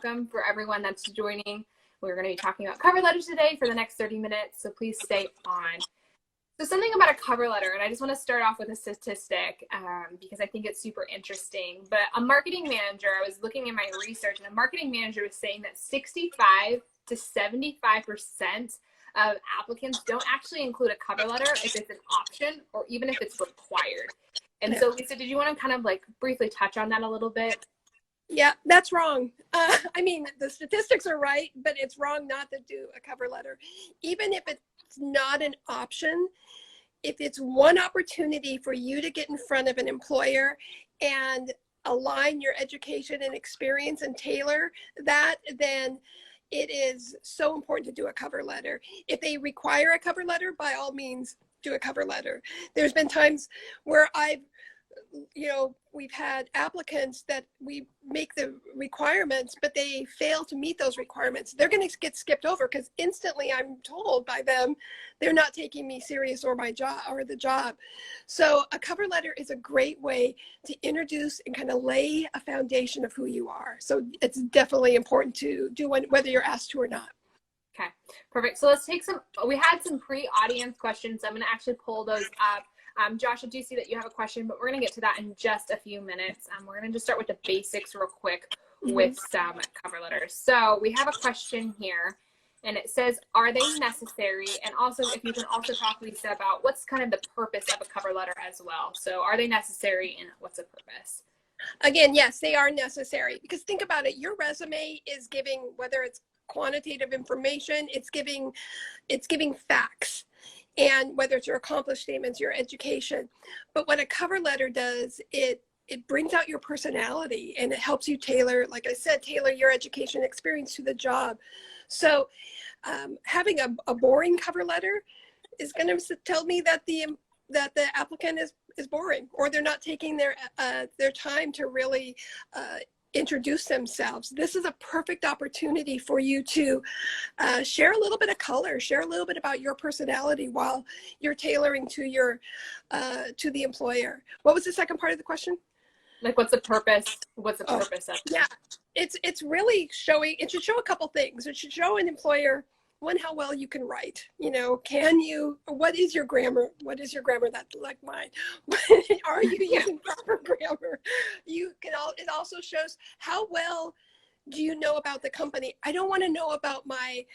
welcome for everyone that's joining. We're going to be talking about cover letters today for the next 30 minutes, so please stay on. So something about a cover letter, and I just want to start off with a statistic because I think it's super interesting. But a marketing manager, I was looking at my research, and a marketing manager was saying that 65 to 75% of applicants don't actually include a cover letter if it's an option or even if it's required. And so, Lisa, did you want to kind of like briefly touch on that a little bit? Yeah, that's wrong. I mean, the statistics are right, but it's wrong not to do a cover letter. Even if it's not an option, if it's one opportunity for you to get in front of an employer and align your education and experience and tailor that, then it is so important to do a cover letter. If they require a cover letter, by all means, do a cover letter. There's been times where we've had applicants that we make the requirements, but they fail to meet those requirements. They're going to get skipped over because instantly I'm told by them they're not taking me serious or my job or the job. So a cover letter is a great way to introduce and kind of lay a foundation of who you are. So it's definitely important to do one, whether you're asked to or not. Okay, perfect. So let's take we had some pre-audience questions. I'm going to actually pull those up. Josh, I do see that you have a question, but we're going to get to that in just a few minutes. We're going to just start with the basics real quick with some cover letters. So we have a question here, and it says, are they necessary? And also, if you can also talk, Lisa, about what's kind of the purpose of a cover letter as well. So are they necessary, and what's the purpose? Again, yes, they are necessary, because think about it. Your resume is giving, whether it's quantitative information, it's giving facts. And whether it's your accomplished statements, your education. But what a cover letter does, it brings out your personality, and it helps you tailor, like I said, tailor your education experience to the job. So having a boring cover letter is going to tell me that the applicant is boring, or they're not taking their time to really introduce themselves. This is a perfect opportunity for you to share a little bit of color, share a little bit about your personality while you're tailoring to your to the employer. What was the second part of the question? Like, what's the purpose? What's the purpose of it? Yeah, it's really showing. It should show a couple things. It should show an employer, one, how well you can write. What is your grammar? What is your grammar that's like mine? Are you using proper grammar? It also shows how well do you know about the company. I don't want to know about my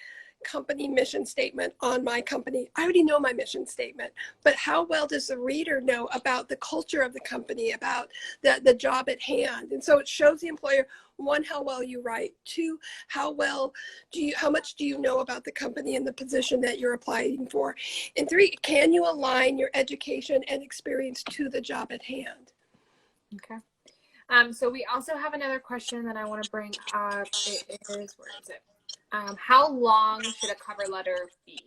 company mission statement on my company. I already know my mission statement, but how well does the reader know about the culture of the company, about the job at hand? And so it shows the employer, one, how well you write. Two, how much do you know about the company and the position that you're applying for? And three, can you align your education and experience to the job at hand? Okay. So we also have another question that I want to bring up. It is, where is it? How long should a cover letter be?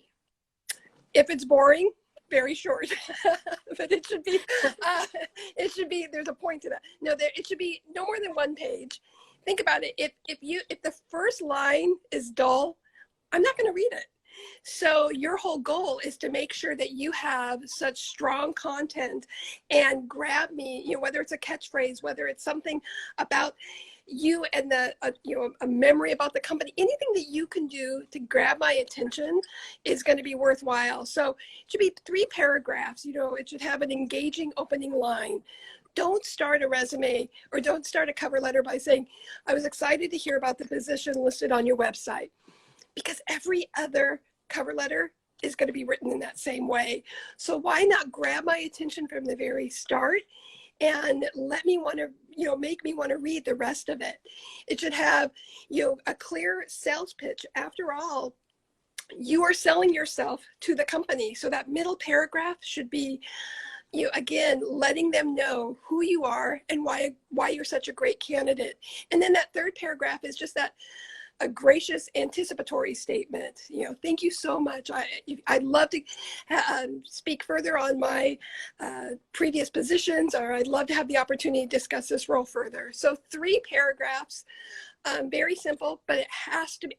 If it's boring, very short. But it should be, there's a point to that. No, it should be no more than one page. Think about it. If the first line is dull, I'm not going to read it. So your whole goal is to make sure that you have such strong content and grab me, whether it's a catchphrase, whether it's something about you and a memory about the company, anything that you can do to grab my attention is going to be worthwhile. So it should be 3 paragraphs. It should have an engaging opening line. Don't start a resume or don't start a cover letter by saying, I was excited to hear about the position listed on your website, because every other cover letter is going to be written in that same way. So why not grab my attention from the very start and let me want to, make me want to read the rest of it. It should have, a clear sales pitch. After all, you are selling yourself to the company. So that middle paragraph should be, again, letting them know who you are and why you're such a great candidate. And then that third paragraph is just a gracious anticipatory statement. Thank you so much. I'd love to speak further on my previous positions, or I'd love to have the opportunity to discuss this role further. So 3 paragraphs, very simple, but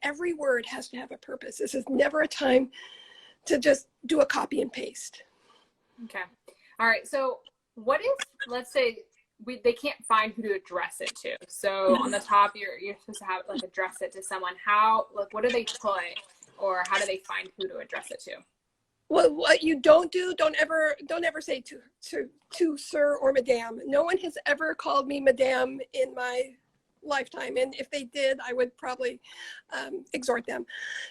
every word has to have a purpose. This is never a time to just do a copy and paste. Okay. All right. So what if, let's say they can't find who to address it to. So on the top, you're supposed to have like address it to someone. How, like, what do they put, or how do they find who to address it to? Well, what you don't do, don't ever say to sir or madame. No one has ever called me madame in my lifetime, and if they did, I would probably exhort them.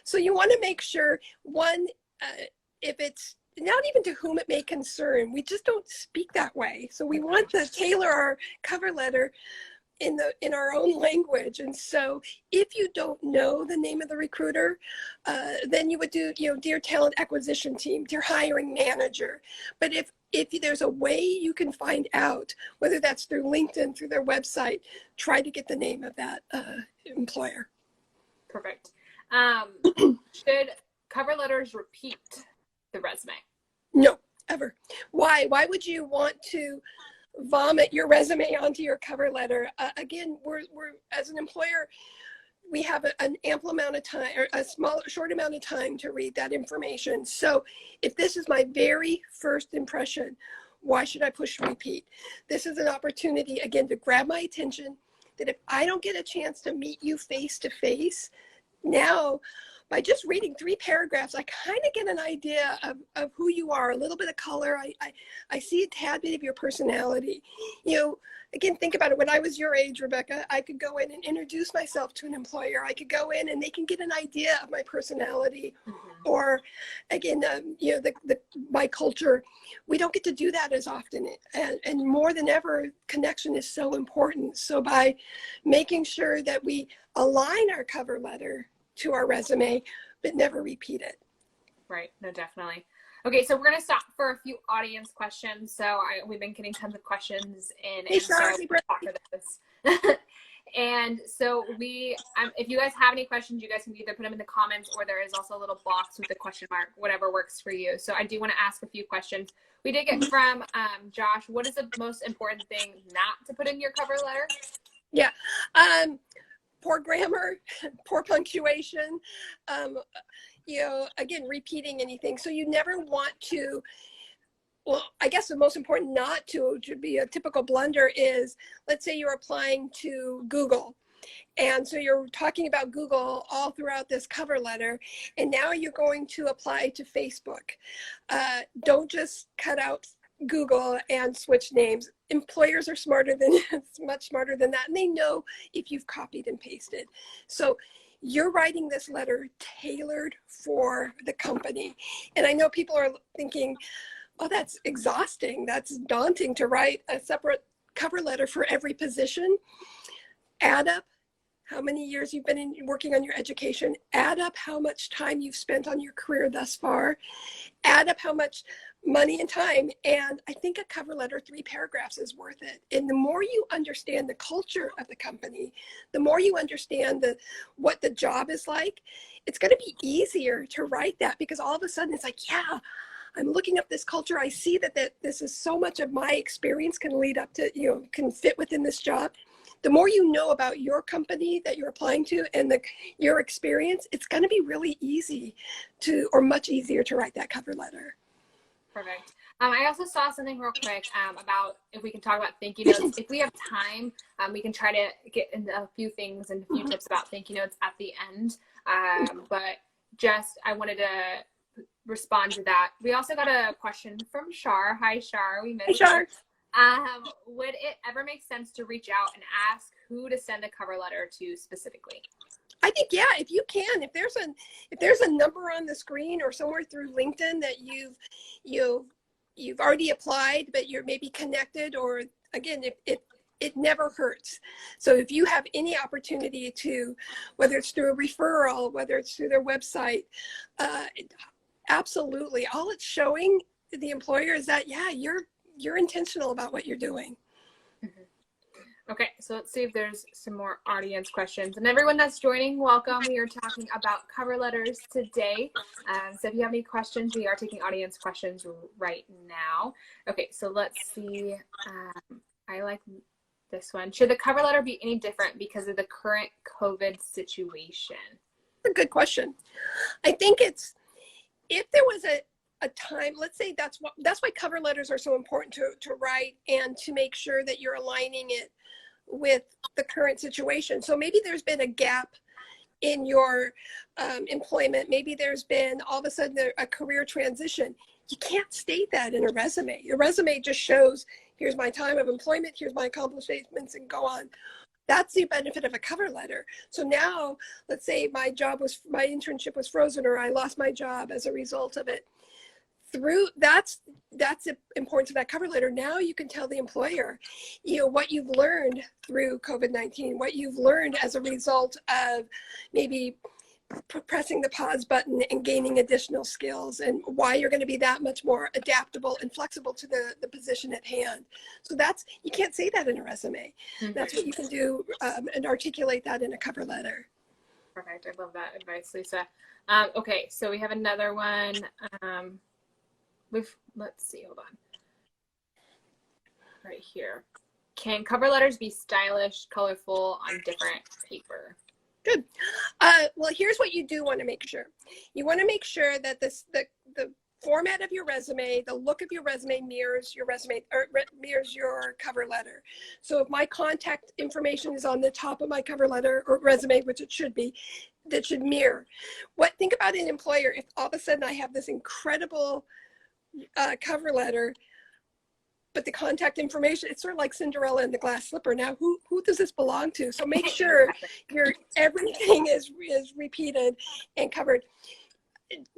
So you want to make sure, one, if it's not even to whom it may concern, we just don't speak that way. So we want to tailor our cover letter in our own language. And so if you don't know the name of the recruiter, then you would do, dear talent acquisition team, dear hiring manager. But if there's a way you can find out, whether that's through LinkedIn, through their website, try to get the name of that employer. Perfect. Should cover letters repeat the resume? No, ever. Why? Why would you want to vomit your resume onto your cover letter? Again, we're as an employer, we have an ample amount of time, or a short amount of time to read that information. So if this is my very first impression, why should I push repeat? This is an opportunity, again, to grab my attention, that if I don't get a chance to meet you face to face, now, by just reading 3 paragraphs, I kind of get an idea of who you are, a little bit of color. I see a tad bit of your personality. Again, think about it. When I was your age, Rebecca, I could go in and introduce myself to an employer. I could go in and they can get an idea of my personality. Or again, my culture. We don't get to do that as often. And more than ever, connection is so important. So by making sure that we align our cover letter to our resume, but never repeat it. Right. No, definitely. Okay, so we're going to stop for a few audience questions. So we've been getting tons of questions in. Hey, sorry, after this. And so if you guys have any questions, you guys can either put them in the comments, or there is also a little box with a question mark, whatever works for you. So I do want to ask a few questions. We did get from Josh, what is the most important thing not to put in your cover letter? Yeah. Poor grammar, poor punctuation, again, repeating anything. So you never want to, well, I guess the most important not to be a typical blunder is, let's say you're applying to Google. And so you're talking about Google all throughout this cover letter, and now you're going to apply to Facebook. Don't just cut out Google and switch names. Employers are much smarter than that, and they know if you've copied and pasted. So you're writing this letter tailored for the company. And I know people are thinking, oh, that's exhausting. That's daunting to write a separate cover letter for every position. Add up how many years you've been working on your education. Add up how much time you've spent on your career thus far. Add up how much money and time. And I think a cover letter, 3 paragraphs, is worth it. And the more you understand the culture of the company, the more you understand what the job is like, it's going to be easier to write that, because all of a sudden it's like, yeah, I'm looking up this culture. I see that this is so much of my experience can lead up to, can fit within this job. The more you know about your company that you're applying to and your experience, it's going to be really easy or much easier to write that cover letter. Perfect. I also saw something real quick about if we can talk about thank you notes. If we have time, we can try to get into a few things and a few tips about thank you notes at the end. But I wanted to respond to that. We also got a question from Shar. Hi, Shar. We missed you. Hi, Shar. Would it ever make sense to reach out and ask who to send a cover letter to specifically? I think, yeah, if you can, if there's a number on the screen or somewhere through LinkedIn that you've already applied, but you're maybe connected, or again, it never hurts. So if you have any opportunity to, whether it's through a referral, whether it's through their website, absolutely. All it's showing the employer is that, yeah, you're intentional about what you're doing. Okay, so let's see if there's some more audience questions. And everyone that's joining, welcome. We are talking about cover letters today. So if you have any questions, we are taking audience questions right now. Okay, so let's see. I like this one. Should the cover letter be any different because of the current COVID situation? A good question. I think if there was a time, let's say that's why cover letters are so important to write, and to make sure that you're aligning it with the current situation. So maybe there's been a gap in your employment. Maybe there's been all of a sudden a career transition. You can't state that in a resume. Your resume just shows, here's my time of employment, here's my accomplishments, and go on. That's the benefit of a cover letter. So now, let's say my internship was frozen, or I lost my job as a result of it. That's the importance of that cover letter. Now you can tell the employer, what you've learned through COVID-19, what you've learned as a result of maybe pressing the pause button and gaining additional skills, and why you're going to be that much more adaptable and flexible to the position at hand. So you can't say that in a resume. Mm-hmm. That's what you can do, and articulate that in a cover letter. Perfect. I love that advice, Lisa. Okay, so we have another one. Let's see, hold on. Right here. Can cover letters be stylish, colorful on different paper? Good. Well, here's what you do want to make sure. You want to make sure that the format of your resume, the look of your resume mirrors your resume, or mirrors your cover letter. So if my contact information is on the top of my cover letter or resume, which it should be, that should mirror. Think about an employer. If all of a sudden I have this incredible cover letter, but the contact information, it's sort of like Cinderella and the glass slipper. Now, who does this belong to? So make sure everything is repeated and covered.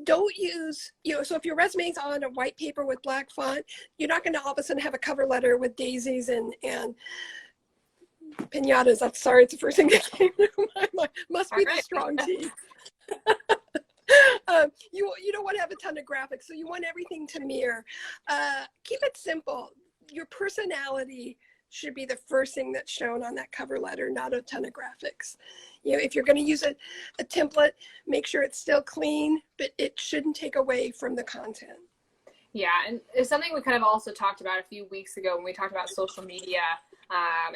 Don't use, so if your resume is on a white paper with black font, you're not going to all of a sudden have a cover letter with daisies and piñatas. I'm sorry, it's the first thing that came to my mind. Must be the strong tea. You don't want to have a ton of graphics, so you want everything to mirror. Keep it simple. Your personality should be the first thing that's shown on that cover letter, not a ton of graphics. If you're going to use a template, make sure it's still clean, but it shouldn't take away from the content. Yeah, and it's something we kind of also talked about a few weeks ago when we talked about social media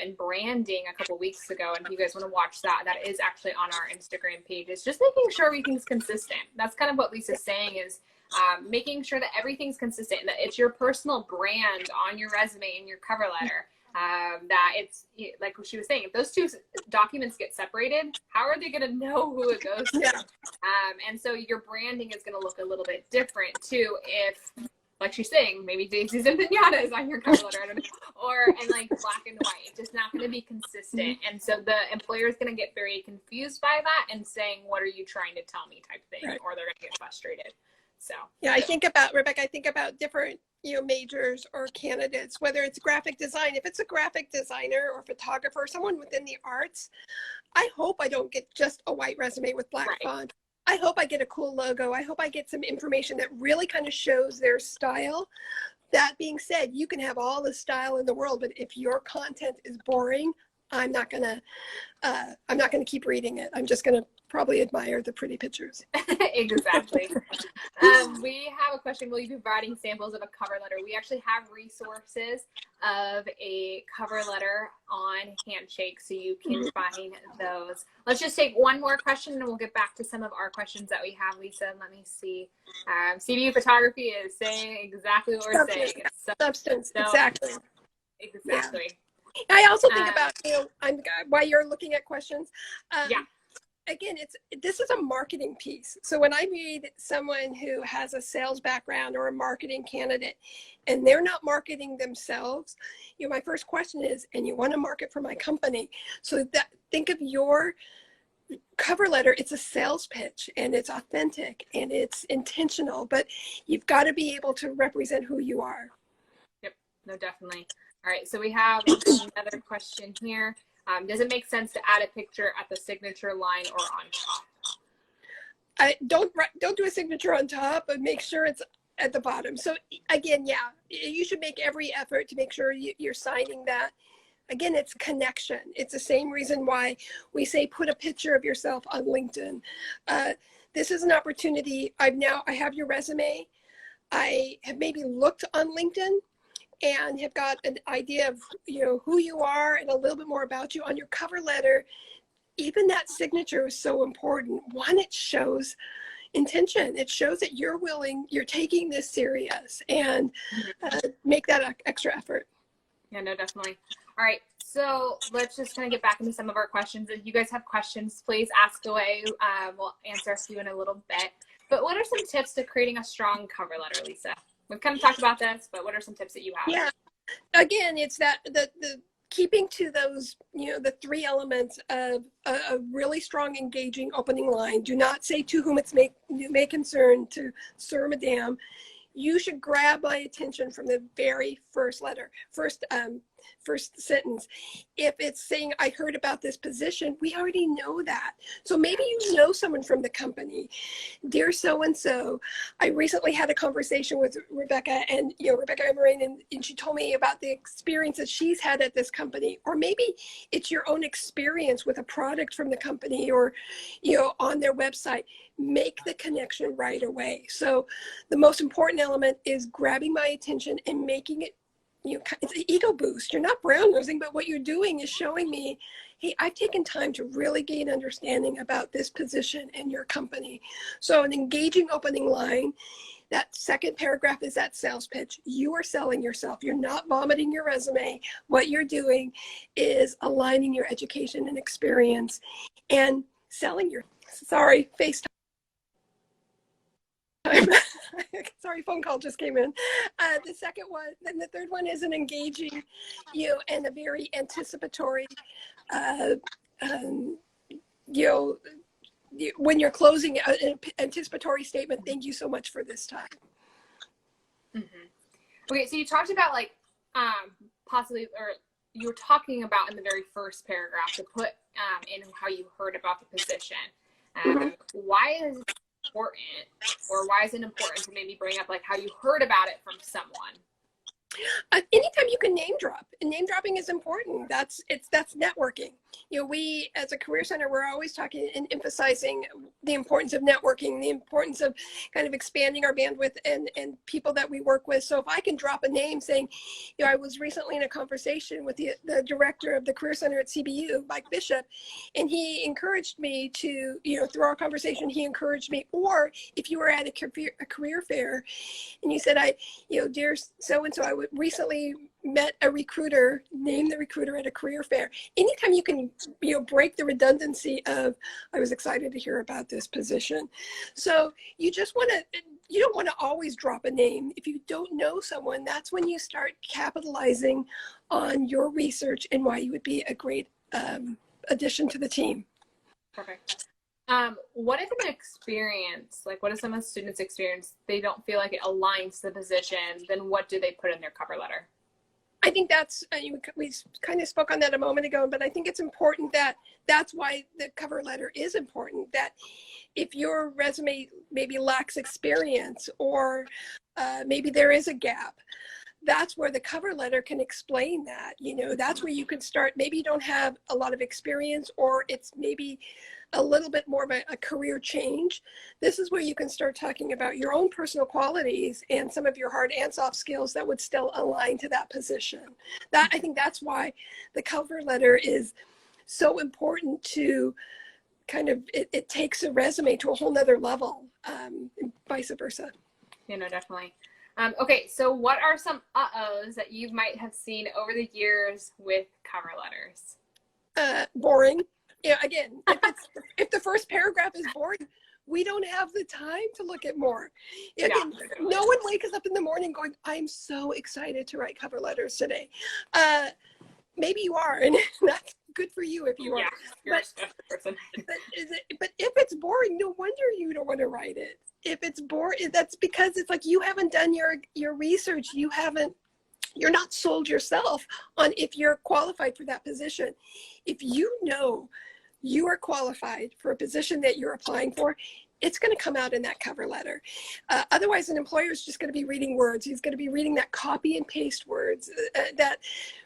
and branding a couple weeks ago. And if you guys want to watch that, that is actually on our Instagram page. It's just making sure everything's consistent. That's kind of what Lisa's saying, is making sure that everything's consistent, that it's your personal brand on your resume and your cover letter. That it's like she was saying, if those two documents get separated, how are they going to know who it goes to? Yeah. And so your branding is going to look a little bit different too if, like she's saying, maybe daisies and piñatas on your cover letter, I don't know, and like black and white. It's just not going to be consistent. And so the employer is going to get very confused by that and saying, what are you trying to tell me type thing, right. Or they're going to get frustrated. So yeah, Rebecca, I think about different majors or candidates, whether it's graphic design. If it's a graphic designer or photographer or someone within the arts, I hope I don't get just a white resume with black font. I hope I get a cool logo. I hope I get some information that really kind of shows their style. That being said, you can have all the style in the world, but if your content is boring, I'm not gonna keep reading it. I'm just gonna probably admire the pretty pictures. Exactly. We have a question. Will you be providing samples of a cover letter? We actually have resources of a cover letter on Handshake, so you can find those. Let's just take one more question and we'll get back to some of our questions that we have, Lisa. Let me see. CBU Photography is saying exactly what we're saying. Substance, exactly. Exactly. Yeah. I also think about, while you're looking at questions. Again, this is a marketing piece. So when I read someone who has a sales background or a marketing candidate and they're not marketing themselves, my first question is, and you want to market for my company. So think of your cover letter, it's a sales pitch and it's authentic and it's intentional, but you've got to be able to represent who you are. Yep, no, definitely. All right, so we have another question here. Does it make sense to add a picture at the signature line or on top? Don't do a signature on top, but make sure it's at the bottom. So again, yeah, you should make every effort to make sure you're signing that. Again, it's connection. It's the same reason why we say put a picture of yourself on LinkedIn. This is an opportunity. I have your resume. I have maybe looked on LinkedIn and have got an idea of who you are and a little bit more about you. On your cover letter, even that signature is so important. One, it shows intention. It shows that you're taking this serious, and make that extra effort. Yeah, no, definitely. All right. So let's just kind of get back into some of our questions. If you guys have questions, please ask away. We'll answer a few in a little bit. But what are some tips to creating a strong cover letter, Lisa? We've kind of talked about this, but what are some tips that you have? Yeah. Again, it's that the keeping to those, the three elements of a really strong, engaging opening line. Do not say to whom it's may concern, to Sir, Madame. You should grab my attention from the very first letter, first sentence. If it's saying, I heard about this position, we already know that. So maybe you know someone from the company. Dear so-and-so, I recently had a conversation with Rebecca and, Rebecca Emery, and she told me about the experience that she's had at this company. Or maybe it's your own experience with a product from the company, or, on their website. Make the connection right away. So the most important element is grabbing my attention and making it, it's an ego boost. You're not brown nosing, but what you're doing is showing me, hey, I've taken time to really gain understanding about this position and your company. So an engaging opening line. That second paragraph is that sales pitch. You are selling yourself. You're not vomiting your resume. What you're doing is aligning your education and experience and selling your, FaceTime. Sorry, phone call just came in. The second one, then the third one is an engaging, and a very anticipatory, when you're closing an anticipatory statement. Thank you so much for this time. Mm-hmm. Okay, so you talked about possibly, or you were talking about in the very first paragraph to put in how you heard about the position. Why is it important, or why is it important to maybe bring up how you heard about it from someone? Anytime you can name drop, and name dropping is important. That's networking. We as a career center, we're always talking and emphasizing the importance of networking, the importance of kind of expanding our bandwidth and people that we work with. So if I can drop a name saying, I was recently in a conversation with the director of the career center at CBU, Mike Bishop, and he encouraged me to, through our conversation, he encouraged me. Or if you were at a career fair and you said, dear so-and-so, I recently met a recruiter, name the recruiter at a career fair. Anytime you can, break the redundancy of, I was excited to hear about this position. So you don't want to always drop a name. If you don't know someone, that's when you start capitalizing on your research and why you would be a great addition to the team. Perfect. What if an experience, what if some of the students experience, they don't feel like it aligns to the position, then what do they put in their cover letter? I think we kind of spoke on that a moment ago, but I think it's important that's why the cover letter is important, that if your resume maybe lacks experience, or maybe there is a gap, that's where the cover letter can explain that. That's where you can start. Maybe you don't have a lot of experience, or it's maybe a little bit more of a career change. This is where you can start talking about your own personal qualities and some of your hard and soft skills that would still align to that position. I think that's why the cover letter is so important, to kind of, it takes a resume to a whole nother level, vice versa. Definitely. Okay, so what are some uh-ohs that you might have seen over the years with cover letters? Boring. Again, if the first paragraph is boring, we don't have the time to look at more. Again, no one wakes up in the morning going, I'm so excited to write cover letters today. Maybe you are, and that's good for you if you are. You're a special person. But if it's boring, no wonder you don't want to write it. If it's boring, that's because it's you haven't done your research. You're not sold yourself on if you're qualified for that position. If you know you are qualified for a position that you're applying for, it's going to come out in that cover letter. Otherwise, an employer is just going to be reading words. He's going to be reading that copy and paste words that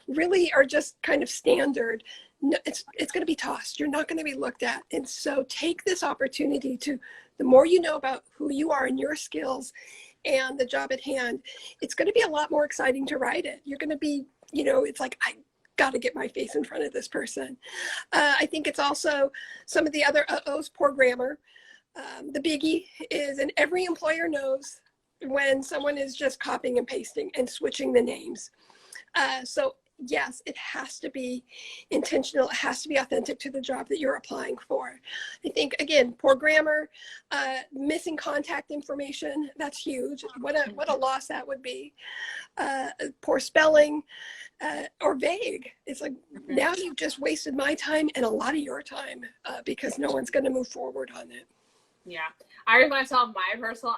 really are just kind of standard. No, it's going to be tossed. You're not going to be looked at. And so take this opportunity to, the more you know about who you are and your skills and the job at hand, it's going to be a lot more exciting to write it. You're going to be, it's I got to get my face in front of this person. I think it's also some of the other poor grammar. The biggie is, and every employer knows when someone is just copying and pasting and switching the names. So yes, it has to be intentional. It has to be authentic to the job that you're applying for. I think, again, poor grammar, missing contact information, that's huge. What a loss that would be. Poor spelling, or vague. It's like, now you've just wasted my time and a lot of your time, because no one's going to move forward on it. Yeah. I already want to tell my personal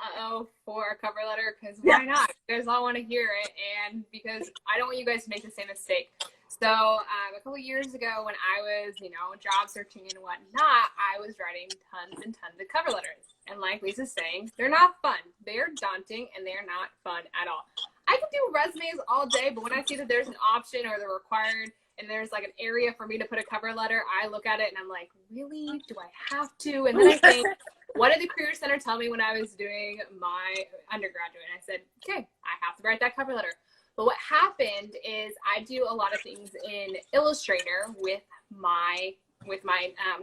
for a cover letter, because why not? You guys all want to hear it, and because I don't want you guys to make the same mistake. So a couple years ago when I was, job searching and whatnot, I was writing tons and tons of cover letters. And like Lisa's saying, they're not fun. They're daunting, and they're not fun at all. I can do resumes all day, but when I see that there's an option or they're required and there's like an area for me to put a cover letter, I look at it and I'm like, really? Do I have to? And then I think, what did the Career Center tell me when I was doing my undergraduate? And I said, okay, I have to write that cover letter. But what happened is I do a lot of things in Illustrator with my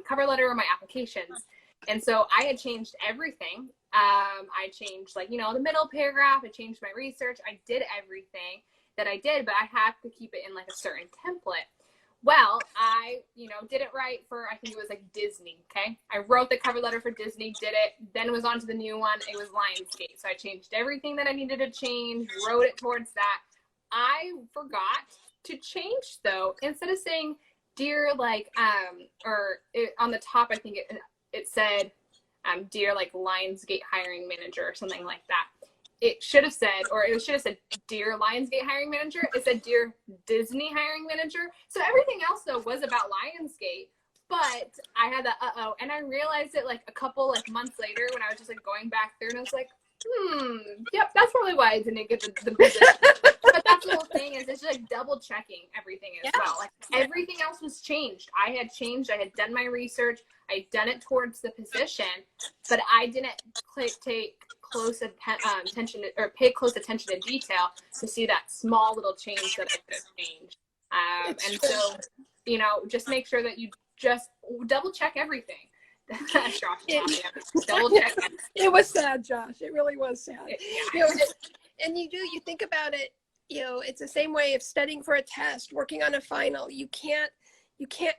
cover letter or my applications. And so I had changed everything. I changed the middle paragraph. I changed my research. I did everything that I did, but I had to keep it in like a certain template. Well, I, didn't write for, I think it was like Disney, okay? I wrote the cover letter for Disney, did it, then it was on to the new one. It was Lionsgate. So I changed everything that I needed to change, wrote it towards that. I forgot to change, though. Instead of saying, dear, on the top, I think it said, dear, Lionsgate hiring manager or something like that. It should have said, dear Lionsgate hiring manager. It said, dear Disney hiring manager. So everything else, though, was about Lionsgate. But I had the and I realized it a couple months later when I was just going back through, and I was like, yep, that's probably why I didn't get the position. But that's the whole thing is it's just double checking everything as well. Everything else was changed. I had done my research. I'd done it towards the position, but I didn't take close attention or pay close attention to detail to see that small little change that I could have changed. And so, just make sure that you just double check everything. Double check. It was sad, Josh. It really was sad. And you think about it, it's the same way of studying for a test, working on a final. You can't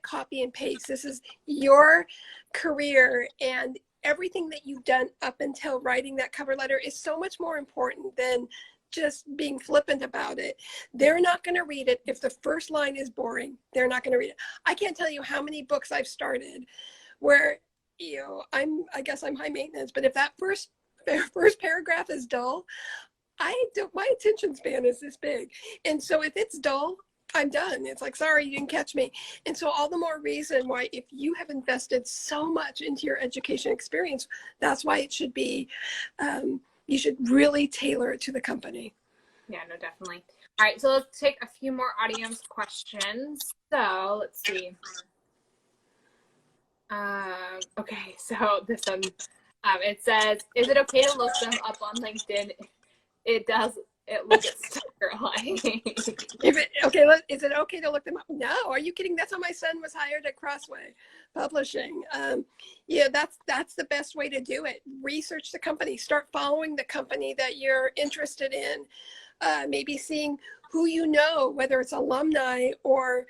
copy and paste. This is your career, and everything that you've done up until writing that cover letter is so much more important than just being flippant about it. They're not going to read it. If the first line is boring, they're not going to read it. I can't tell you how many books I've started where, I guess I'm high maintenance, but if that first paragraph is dull, my attention span is this big. And so if it's dull, I'm done. It's like, sorry, you didn't catch me. And so all the more reason why, if you have invested so much into your education experience, that's why it should be, you should really tailor it to the company. Yeah, no, definitely. All right, so let's take a few more audience questions. So let's see. Okay, so this one, it says, is it okay to look them up on LinkedIn? It looks stalker-like. Is it okay to look them up? No, are you kidding? That's how my son was hired at Crossway Publishing. That's the best way to do it. Research the company. Start following the company that you're interested in. Maybe seeing who whether it's alumni or,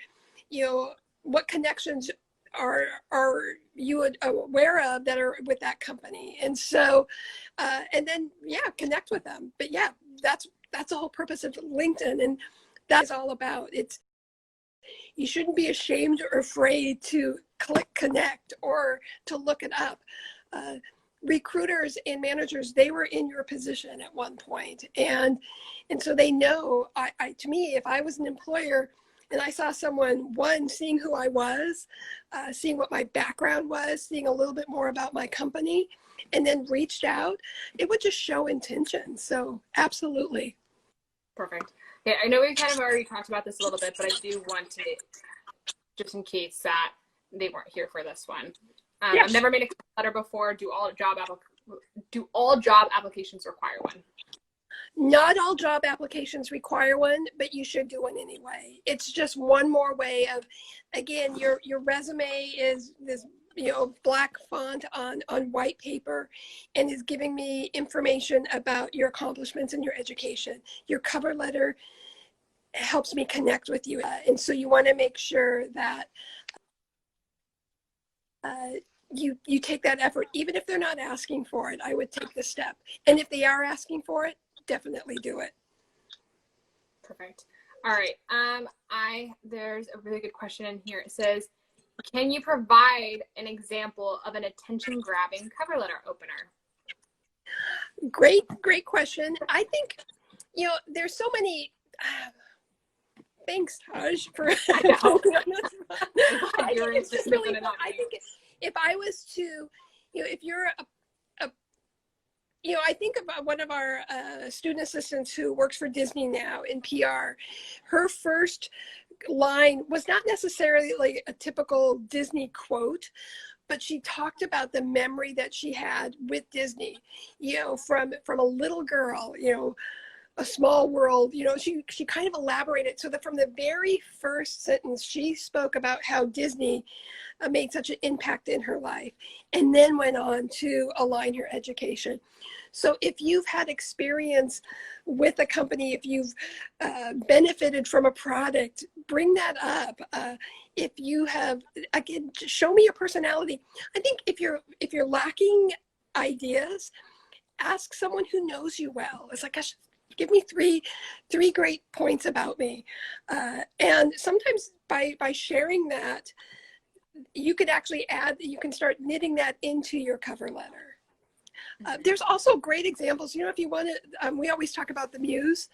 what connections are you aware of that are with that company. And so, and then, connect with them. But that's the whole purpose of LinkedIn. And that's all about. You shouldn't be ashamed or afraid to click connect or to look it up. Recruiters and managers, they were in your position at one point. And so they know, to me, if I was an employer and I saw someone, seeing who I was, seeing what my background was, seeing a little bit more about my company, and then reached out, it would just show intention. So absolutely. Perfect. Yeah, I know we kind of already talked about this a little bit, but I do want to, just in case that they weren't here for this one. Yes. I've never made a cover letter before. Do all job applications require one? Not all job applications require one, but you should do one anyway. It's just one more way of, again, your resume is this, black font on white paper, and is giving me information about your accomplishments and your education. Your cover letter helps me connect with you. And so you want to make sure that you take that effort, even if they're not asking for it. I would take the step. And if they are asking for it, definitely do it. Perfect. All right. There's a really good question in here. It says, can you provide an example of an attention-grabbing cover letter opener? Great question. I think, there's so many. Thanks, Taj, for I think if I was to, if you're I think about one of our student assistants who works for Disney now in PR. Her first line was not necessarily like a typical Disney quote, but she talked about the memory that she had with Disney, from a little girl, a small world, she kind of elaborated so that from the very first sentence, she spoke about how Disney made such an impact in her life, and then went on to align her education. So if you've had experience with a company, if you've benefited from a product, bring that up. If you have, again, show me your personality. I think if you're lacking ideas, ask someone who knows you well. It's like, gosh, give me three great points about me. And sometimes by sharing that, you could actually you can start knitting that into your cover letter. There's also great examples, if you want to, we always talk about the Muse.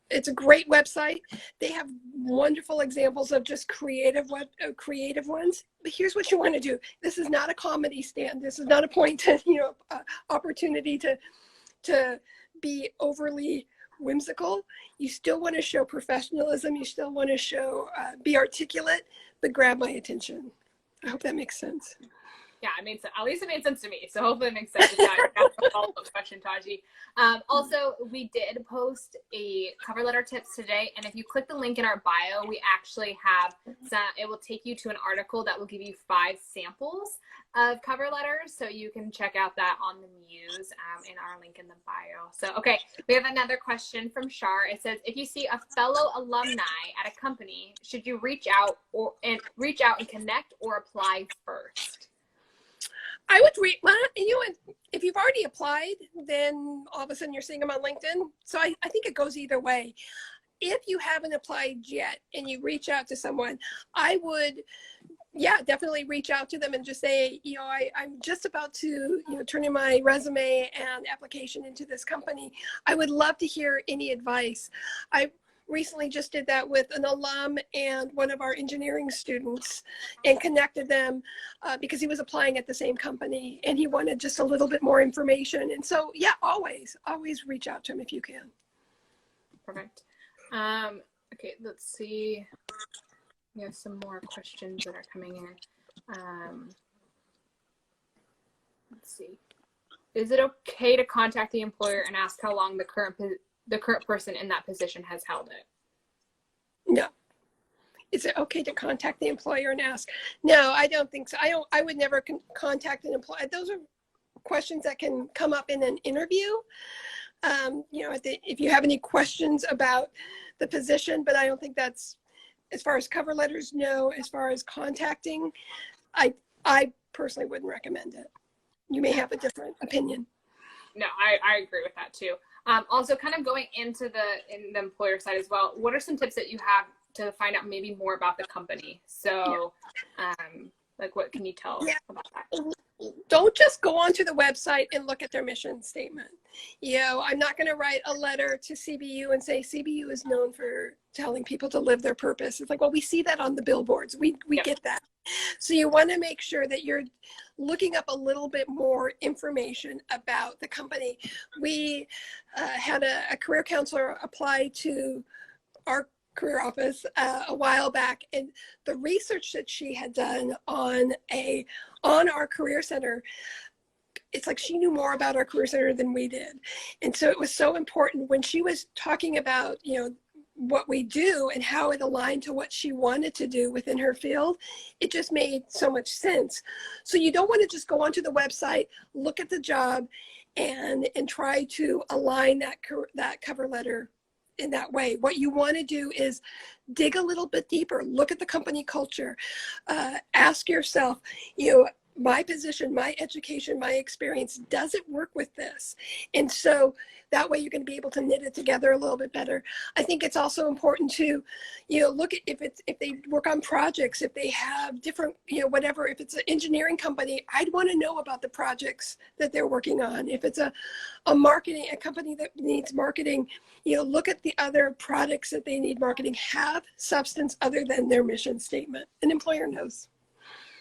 It's a great website. They have wonderful examples of just creative ones. But here's what you want to do. This is not a comedy stand. This is not a point to, opportunity to be overly whimsical. You still want to show professionalism. You still want to show, be articulate, but grab my attention. I hope that makes sense. Yeah, it made sense. At least it made sense to me. So hopefully it makes sense. That's a follow-up question, Taji. Also, we did post a cover letter tips today. And if you click the link in our bio, we actually have it will take you to an article that will give you 5 samples of cover letters. So you can check out that on the Muse in our link in the bio. So, okay, we have another question from Shar. It says, if you see a fellow alumni at a company, should you reach out and connect or apply first? I would if you've already applied, then all of a sudden you're seeing them on LinkedIn. So I think it goes either way. If you haven't applied yet and you reach out to someone, I would, definitely reach out to them and just say, I'm just about to, turn in my resume and application into this company. I would love to hear any advice. I recently just did that with an alum and one of our engineering students, and connected them because he was applying at the same company and he wanted just a little bit more information. And so, always reach out to him if you can. Perfect. Okay, let's see. We have some more questions that are coming in. Let's see. Is it okay to contact the employer and ask how long the current person in that position has held it? No. Is it okay to contact the employer and ask? No, I don't think so. I would never contact an employer. Those are questions that can come up in an interview. If you have any questions about the position, but I don't think that's, as far as cover letters, no. As far as contacting, I personally wouldn't recommend it. You may have a different opinion. No, I agree with that too. Also, kind of going into the employer side as well, what are some tips that you have to find out maybe more about the company? So, what can you tell about that? Don't just go onto the website and look at their mission statement. I'm not going to write a letter to CBU and say CBU is known for telling people to live their purpose. It's like, well, we see that on the billboards. We get that. So you want to make sure that you're looking up a little bit more information about the company. We had a career counselor apply to our career office a while back, and the research that she had done on our career center, it's like she knew more about our career center than we did. And so it was so important when she was talking about, what we do and how it aligned to what she wanted to do within her field, it just made so much sense. So you don't want to just go onto the website, look at the job, and try to align that cover letter in that way. What you want to do is dig a little bit deeper, look at the company culture, ask yourself, my position, my education, my experience, does it work with this? And so that way you're going to be able to knit it together a little bit better. I think it's also important to, look at if they work on projects, if they have different, whatever, if it's an engineering company, I'd want to know about the projects that they're working on. If it's a company that needs marketing, look at the other products that they need marketing, have substance other than their mission statement. An employer knows.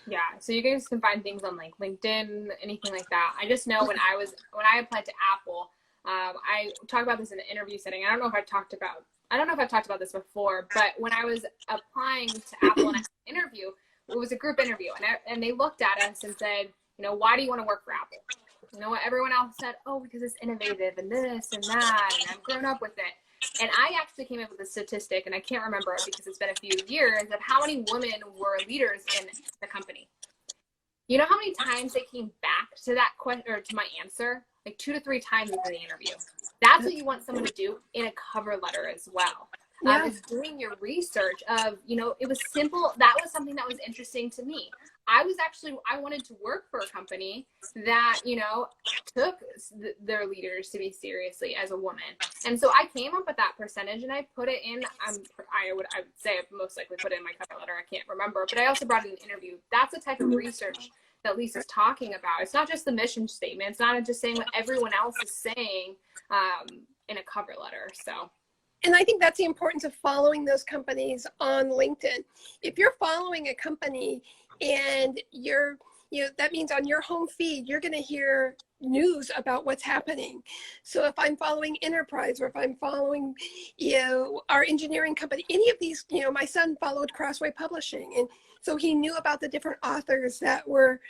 Yeah, so you guys can find things on like LinkedIn, anything like that. I just know when I applied to Apple, I talked about this in an interview setting. I don't know if I've talked about this before, but when I was applying to Apple and I had an interview, it was a group interview, and they looked at us and said, why do you want to work for Apple? You know what everyone else said? Oh, because it's innovative and this and that, and I've grown up with it. And I actually came up with a statistic, and I can't remember it because it's been a few years, of how many women were leaders in the company. You know how many times they came back to that question, or to my answer? Like 2 to 3 times in the interview. That's what you want someone to do in a cover letter as well. Is doing your research of, it was simple. That was something that was interesting to me. I wanted to work for a company that, took their leaders to be seriously as a woman. And so I came up with that percentage and I put it in, I would say I most likely put it in my cover letter. I can't remember, but I also brought it in an interview. That's the type of research that Lisa's talking about. It's not just the mission statement. It's not just saying what everyone else is saying in a cover letter. So. And I think that's the importance of following those companies on LinkedIn. If you're following a company and that means on your home feed, you're going to hear news about what's happening. So if I'm following Enterprise, or if I'm following, our engineering company, any of these, my son followed Crossway Publishing. And so he knew about the different authors that were,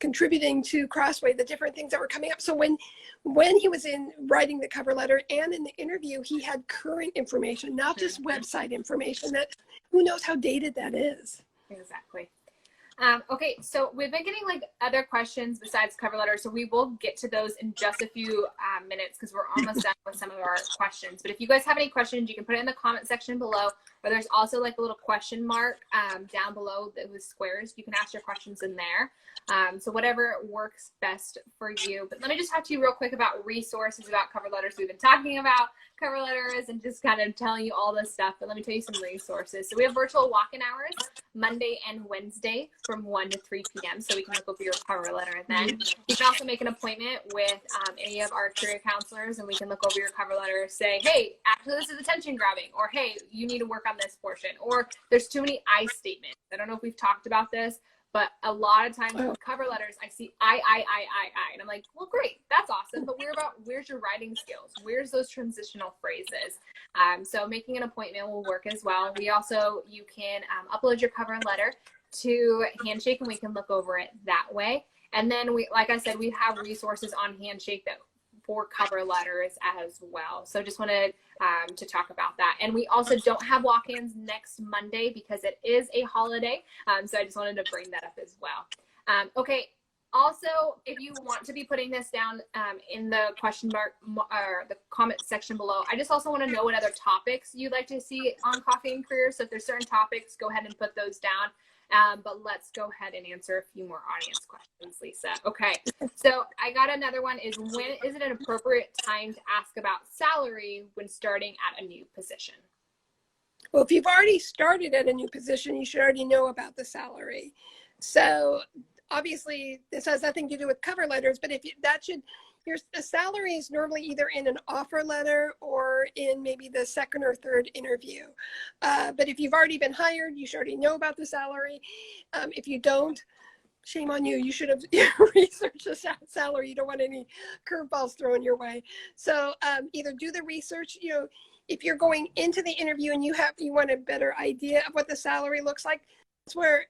contributing to Crossway, the different things that were coming up. So when he was writing the cover letter and in the interview, he had current information, not just website information that who knows how dated that is. Exactly. Okay, so we've been getting other questions besides cover letters, so we will get to those in just a few minutes because we're almost done with some of our questions. But if you guys have any questions, you can put it in the comment section below, or there's also a little question mark down below with squares. You can ask your questions in there. So whatever works best for you. But let me just talk to you real quick about resources about cover letters. We've been talking about cover letters and just kind of telling you all this stuff, but let me tell you some resources. So we have virtual walk-in hours Monday and Wednesday from 1 to 3 p.m. So we can look over your cover letter then. You can also make an appointment with any of our career counselors, and we can look over your cover letter, say, hey, actually this is attention grabbing, or hey, you need to work on this portion, or there's too many I statements. I don't know if we've talked about this, but a lot of times with cover letters, I see I. And I'm like, well, great. That's awesome. But where's your writing skills? Where's those transitional phrases? So making an appointment will work as well. You can upload your cover letter to Handshake, and we can look over it that way. And then like I said, we have resources on Handshake for cover letters as well. So just wanted to talk about that. And we also don't have walk-ins next Monday because it is a holiday. So I just wanted to bring that up as well. Okay. Also, if you want to be putting this down in the question mark or the comment section below, I just also want to know what other topics you'd like to see on Coffee and Career. So if there's certain topics, go ahead and put those down. But let's go ahead and answer a few more audience questions, Lisa. Okay, so I got another one is, when is it an appropriate time to ask about salary when starting at a new position? Well, if you've already started at a new position, you should already know about the salary. So obviously this has nothing to do with cover letters, but your salary is normally either in an offer letter or in maybe the second or third interview. But if you've already been hired, you should already know about the salary. If you don't, shame on you. You should have researched the salary. You don't want any curveballs thrown your way. So either do the research, if you're going into the interview and you want a better idea of what the salary looks like. That's where,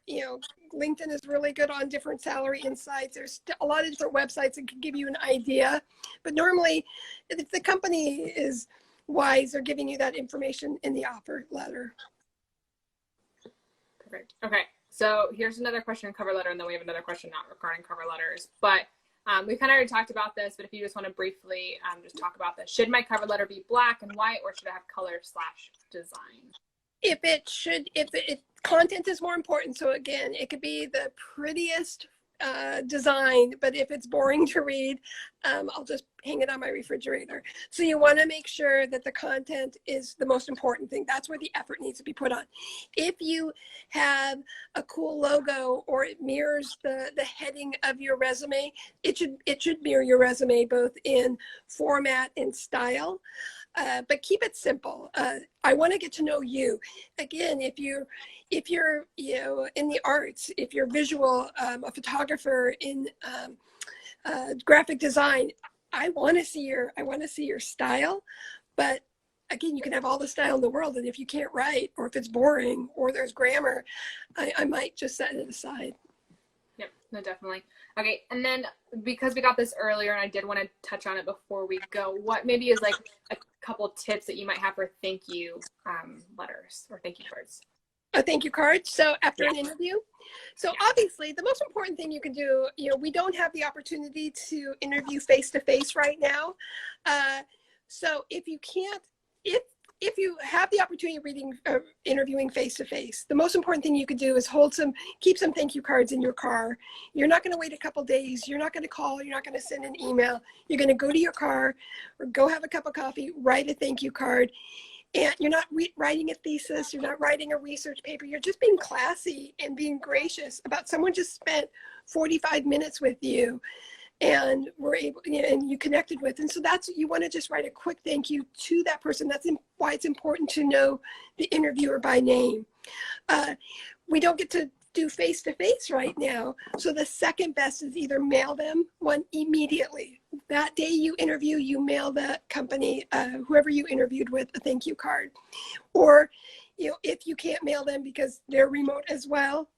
LinkedIn is really good on different salary insights. There's a lot of different websites that can give you an idea. But normally, if the company is wise they're giving you that information in the offer letter. Perfect. Okay. So here's another question on cover letter, and then we have another question not regarding cover letters. But we kind of already talked about this, but if you just want to briefly just talk about this. Should my cover letter be black and white, or should it have color/design? If content is more important, so again, it could be the prettiest design, but if it's boring to read, I'll just hang it on my refrigerator. So you want to make sure that the content is the most important thing. That's where the effort needs to be put on. If you have a cool logo or it mirrors the heading of your resume, it should mirror your resume both in format and style. But keep it simple. I want to get to know you. Again, if you're in the arts, if you're visual, a photographer in graphic design, I want to see your style. But again, you can have all the style in the world, and if you can't write, or if it's boring, or there's grammar, I might just set it aside. Yep, no, definitely. Okay, and then because we got this earlier, and I did want to touch on it before we go, what maybe is like a couple tips that you might have for thank you letters or thank you cards? A thank you card. So after an interview. So obviously the most important thing you can do, we don't have the opportunity to interview face-to-face right now. So if you can't, if you have the opportunity of interviewing face-to-face, the most important thing you could do is keep some thank you cards in your car. You're not going to wait a couple days. You're not going to call. You're not going to send an email. You're going to go to your car or go have a cup of coffee, write a thank you card. And you're not writing a thesis. You're not writing a research paper. You're just being classy and being gracious about someone just spent 45 minutes with you and and you connected with. And so you want to just write a quick thank you to that person. That's why it's important to know the interviewer by name. We don't get to do face-to-face right now. So the second best is either mail them one immediately. That day you interview, you mail the company, whoever you interviewed with, a thank you card. Or, if you can't mail them because they're remote as well,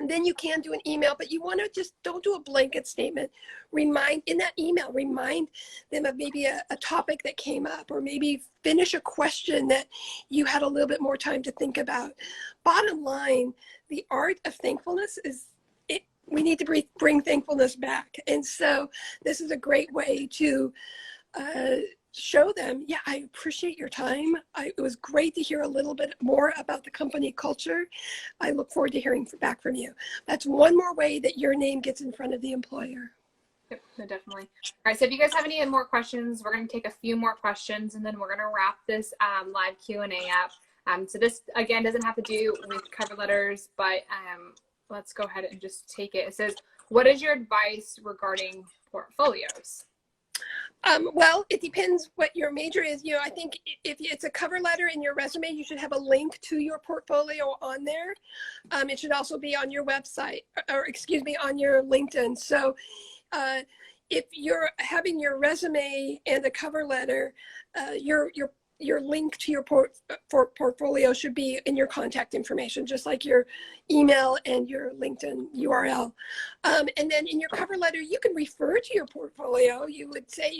then you can do an email, but you want to just don't do a blanket statement. In that email, remind them of maybe a topic that came up, or maybe finish a question that you had a little bit more time to think about. Bottom line, the art of thankfulness we need to bring thankfulness back. And so this is a great way to show them, I appreciate your time. It was great to hear a little bit more about the company culture. I look forward to hearing back from you. That's one more way that your name gets in front of the employer. Yep, no, definitely. All right, so if you guys have any more questions, we're going to take a few more questions, and then we're going to wrap this live Q&A up. So this, again, doesn't have to do with cover letters, but let's go ahead and just take it. It says, what is your advice regarding portfolios? Well, it depends what your major is. I think if it's a cover letter in your resume, you should have a link to your portfolio on there. It should also be on your website, or on your LinkedIn. So if you're having your resume and a cover letter, your link to your portfolio should be in your contact information, just like your email and your LinkedIn URL. And then in your cover letter, you can refer to your portfolio. You would say,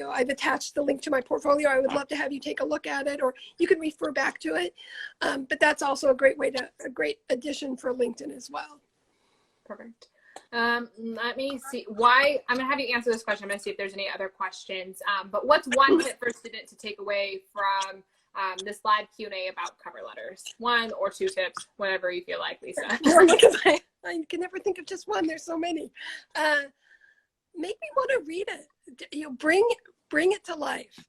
I've attached the link to my portfolio. I would love to have you take a look at it, or you can refer back to it. But that's also a great addition for LinkedIn as well. Perfect. Let me see I'm going to have you answer this question. I'm going to see if there's any other questions. But what's one tip for a student to take away from this live Q&A about cover letters? 1 or 2 tips, whatever you feel like, Lisa. I can never think of just one. There's so many. Make me want to read it. Bring it to life.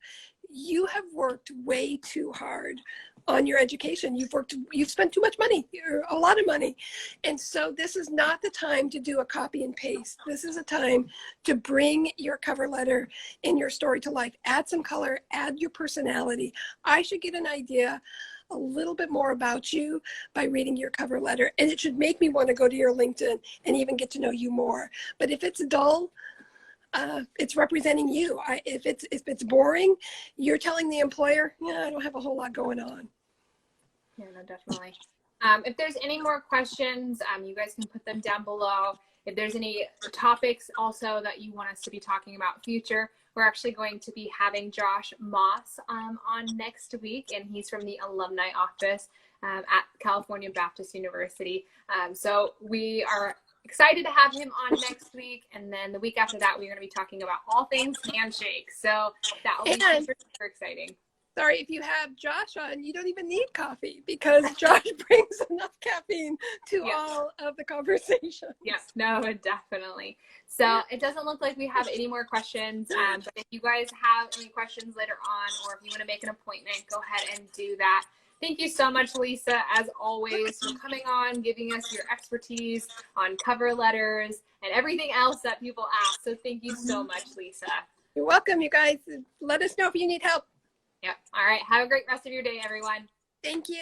You have worked way too hard on your education. You've spent too much money, a lot of money. And so this is not the time to do a copy and paste. This is a time to bring your cover letter and your story to life. Add some color, add your personality. I should get an idea a little bit more about you by reading your cover letter. And it should make me want to go to your LinkedIn and even get to know you more. But if it's dull, it's representing you. If it's boring, you're telling the employer, I don't have a whole lot going on. Yeah, no, definitely. If there's any more questions, you guys can put them down below. If there's any topics also that you want us to be talking about future, we're actually going to be having Josh Moss on next week, and he's from the alumni office at California Baptist University. So we are excited to have him on next week, and then the week after that, we're going to be talking about all things Handshake. So that will be super, super exciting. Sorry, if you have Josh on, you don't even need coffee because Josh brings enough caffeine to all of the conversation. Yes, no, definitely. So it doesn't look like we have any more questions, but if you guys have any questions later on, or if you want to make an appointment, go ahead and do that. Thank you so much, Lisa, as always, for coming on, giving us your expertise on cover letters and everything else that people ask. So thank you so much, Lisa. You're welcome, you guys. Let us know if you need help. Yep. All right. Have a great rest of your day, everyone. Thank you.